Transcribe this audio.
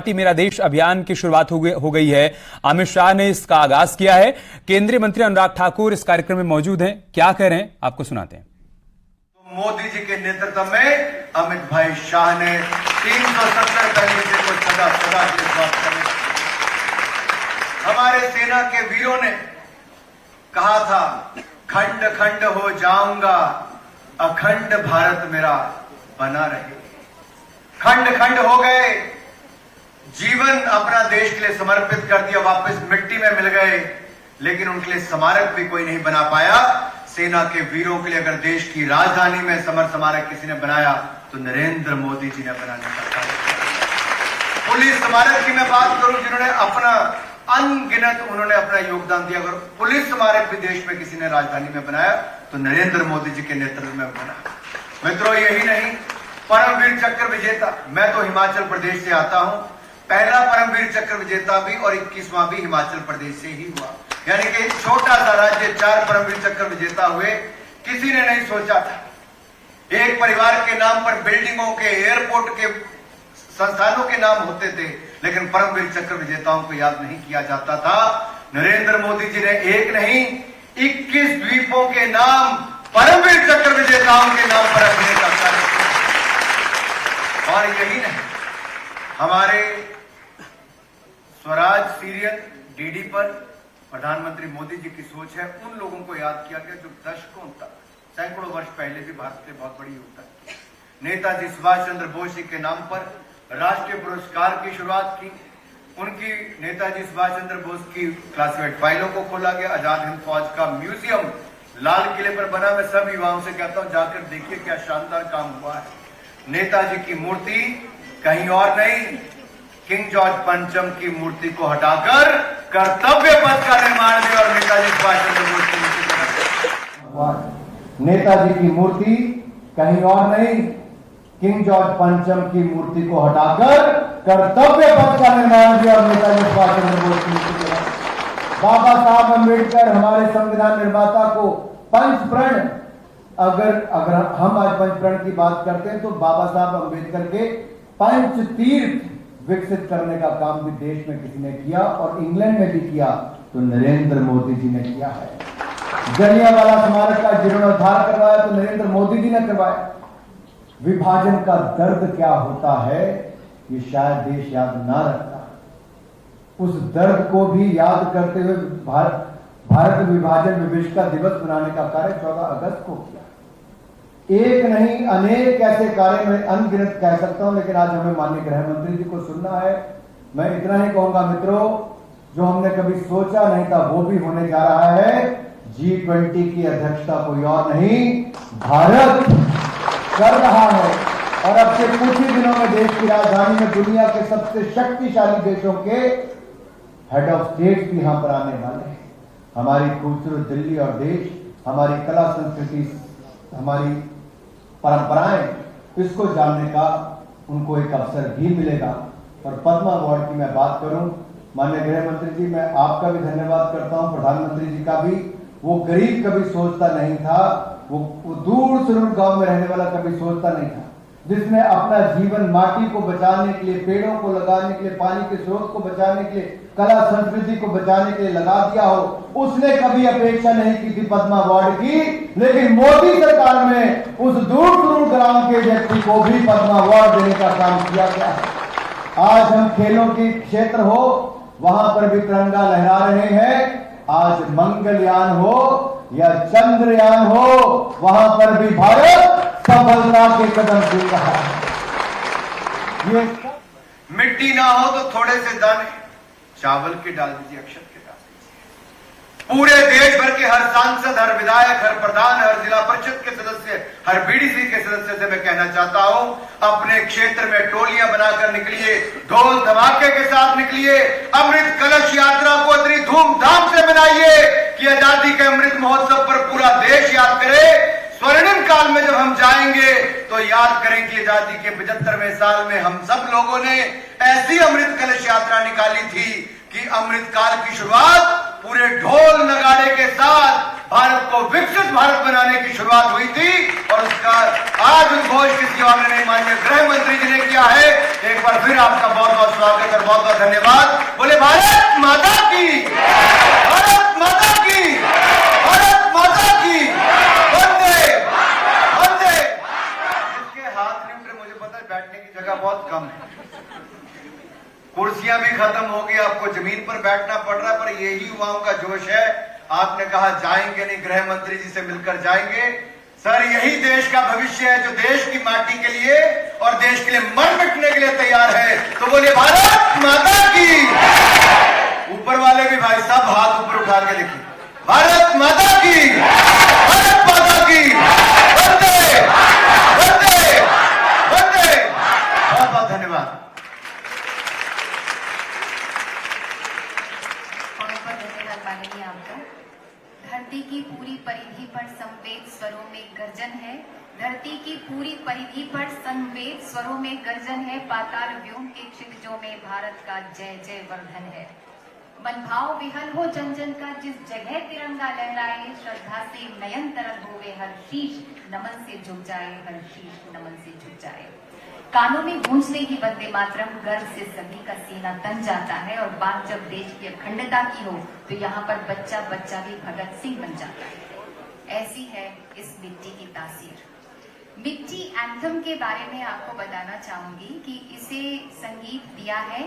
माटी मेरा देश अभियान की शुरुआत हो गई है। अमित शाह ने इसका आगाज किया है। केंद्रीय मंत्री अनुराग ठाकुर इस कार्यक्रम में मौजूद हैं। क्या कह रहे हैं आपको सुनाते हैं। मोदी जी के नेतृत्व में अमित भाई शाह ने 370 तरीके को सदा के स्वागत करने। हमारे सेना के वीरों ने कहा था, खंड खंड हो जाऊंगा, अखंड भारत मेरा बना रहे। खंड खंड हो गए, जीवन अपना देश के लिए समर्पित कर दिया, वापस मिट्टी में मिल गए, लेकिन उनके लिए स्मारक भी कोई नहीं बना पाया। सेना के वीरों के लिए अगर देश की राजधानी में समर स्मारक किसी ने बनाया तो नरेंद्र मोदी जी ने बनाने का कार्य किया। पुलिस स्मारक की मैं बात करूं, जिन्होंने अपना अनगिनत उन्होंने अपना योगदान दिया। अगर पुलिस स्मारक भी देश में किसी ने राजधानी में बनाया तो नरेंद्र मोदी जी के नेतृत्व में बना। मित्रों, यही नहीं, परमवीर चक्र विजेता, मैं तो हिमाचल प्रदेश से आता हूं, पहला परमवीर चक्र विजेता भी और 21वां भी हिमाचल प्रदेश से ही हुआ। यानी कि एक छोटा सा राज्य 4 परमवीर चक्र विजेता हुए। किसी ने नहीं सोचा था। एक परिवार के नाम पर बिल्डिंगों के, एयरपोर्ट के, संस्थानों के नाम होते थे, लेकिन परमवीर चक्र विजेताओं को याद नहीं किया जाता था। नरेंद्र मोदी जी ने एक नहीं 21 द्वीपों के नाम परमवीर चक्र विजेताओं के नाम पर रखने का कार्य किया। और यही नहीं, हमारे स्वराज सीरियल डीडी पर प्रधानमंत्री मोदी जी की सोच है, उन लोगों को याद किया गया जो दशकों तक, सैकड़ों वर्ष पहले भी भारत के बहुत बड़ी योगदान किया। नेताजी सुभाष चंद्र बोस जी के नाम पर राष्ट्रीय पुरस्कार की शुरुआत की। उनकी नेताजी सुभाष चंद्र बोस की क्लासिफाइड फाइलों को खोला गया। आजाद हिंद फौज का म्यूजियम लाल किले पर बना। मैं सब युवाओं से कहता हूं, जाकर देखिए क्या शानदार काम हुआ है। नेताजी की मूर्ति कहीं और नहीं, किंग जॉर्ज पंचम की मूर्ति को हटाकर कर्तव्य पथ का निर्माण किया और नेताजी सुभाष चंद्र बोस की मूर्ति। नेताजी की मूर्ति कहीं और नहीं, किंग जॉर्ज पंचम की मूर्ति को हटाकर कर्तव्य पथ का निर्माण किया और नेताजी सुभाष चंद्र बोस की मूर्ति। बाबा साहब अम्बेडकर हमारे संविधान निर्माता को पंचप्रण, अगर हम आज पंचप्रण की बात करते हैं तो बाबा साहब अम्बेडकर के पंच तीर्थ विकसित करने का काम भी देश में किसी ने किया और इंग्लैंड में भी किया तो नरेंद्र मोदी जी ने किया है। जलियांवाला स्मारक का जिन्होंने उद्धार करवाया तो नरेंद्र मोदी जी ने करवाया। विभाजन का दर्द क्या होता है ये शायद देश याद ना रखता। उस दर्द को भी याद करते हुए भारत विभाजन विभीषिका दिवस मनाने का कार्य 14 अगस्त को किया। एक नहीं अनेक ऐसे कार्य में अनगिनत कह सकता हूं, लेकिन आज हमें माननीय गृह मंत्री जी को सुनना है। मैं इतना ही कहूंगा मित्रों, जो हमने कभी सोचा नहीं था वो भी होने जा रहा है। G20 की अध्यक्षता कोई और नहीं, भारत कर रहा है। और अब से कुछ ही दिनों में देश की राजधानी में दुनिया के सबसे शक्तिशाली देशों के हेड ऑफ स्टेट भी यहां पर आने वाले हैं। हमारी खूबसूरत दिल्ली और देश, हमारी कला संस्कृति, हमारी परंपराएं, इसको जानने का उनको एक अवसर भी मिलेगा। और पद्म अवार्ड की मैं बात करूं, माननीय गृह मंत्री जी, मैं आपका भी धन्यवाद करता हूं, प्रधानमंत्री जी का भी। वो गरीब कभी सोचता नहीं था, वो दूर सुदूर गांव में रहने वाला कभी सोचता नहीं था, जिसने अपना जीवन माटी को बचाने के लिए, पेड़ों को लगाने के लिए, पानी के स्रोत को बचाने के लिए, कला संस्कृति को बचाने के लिए लगा दिया हो, उसने कभी अपेक्षा नहीं की थी पद्म अवार्ड की। लेकिन मोदी सरकार में उस दूर सुदूर ग्राम के व्यक्ति को भी पद्म अवार्ड देने का काम किया गया है। आज हम खेलों के क्षेत्र हो, वहां पर भी तिरंगा लहरा रहे हैं। आज मंगलयान हो या चंद्रयान हो, वहां पर भी भारत सफलता के कदम चल रहा है। ये मिट्टी ना हो तो थोड़े से दाने चावल के डाल दीजिए, अक्षत के डाल दीजिए। पूरे देश भर के हर सांसद, हर विधायक, हर प्रधान, हर जिला परिषद के सदस्य, हर बीडीसी के सदस्य से मैं कहना चाहता हूं, अपने क्षेत्र में टोलियां बनाकर निकलिए, ढोल धमाके के साथ निकलिए, अमृत कलश यात्रा को इतनी धूमधाम से मनाइए कि आजादी के अमृत महोत्सव पर पूरा देश याद करे। स्वर्णिम काल में जब हम जाएंगे तो याद करें कि आजादी के 75वें साल में हम सब लोगों ने ऐसी अमृत कलश यात्रा निकाली थी कि अमृत काल की शुरुआत पूरे ढोल नगाड़े के साथ भारत को विकसित भारत बनाने की शुरुआत हुई थी और उसका आज उद्घोष किसी और ने नहीं, माननीय गृह मंत्री जी ने किया है। एक बार फिर आपका बहुत बहुत स्वागत और बहुत बहुत धन्यवाद। बोले भारत माता की, भारत माता की, भारत माता की, वंदे वंदे। इसके हाथ नहीं उठे, मुझे पता है बैठने की जगह बहुत कम है, कुर्सियां भी खत्म हो गई, आपको जमीन पर बैठना पड़ रहा है, पर यही युवाओं का जोश है। आपने कहा जाएंगे नहीं, गृह मंत्री जी से मिलकर जाएंगे। सर, यही देश का भविष्य है जो देश की माटी के लिए और देश के लिए मर मिटने के लिए तैयार है। तो बोले भारत माता की। ऊपर वाले भी भाई साहब हाथ ऊपर उठा के देखिए, भारत माता की, भारत माता की, वंदे वंदे वंदे। बहुत बहुत धन्यवाद। माननीय आपका। धरती की पूरी परिधि पर संवेद स्वरों में गर्जन है, धरती की पूरी परिधि पर संवेद स्वरों में गर्जन है, पाताल व्योम के क्षितिजों में भारत का जय जय वर्धन है। मनभाव विहल हो जन जन का, जिस जगह तिरंगा लहराए, श्रद्धा से नयन तरल होवे, हर शीश नमन से झुक जाए, हर शीश नमन से झुक जाए। कानों में गूंजते ही वंदे मातरम, गर्व से सभी का सीना तन जाता है। और बात जब देश की अखंडता की हो तो यहाँ पर बच्चा बच्चा भी भगत सिंह बन जाता है। ऐसी है इस मिट्टी की तासीर। मिट्टी एंथम के बारे में आपको बताना चाहूंगी कि इसे संगीत दिया है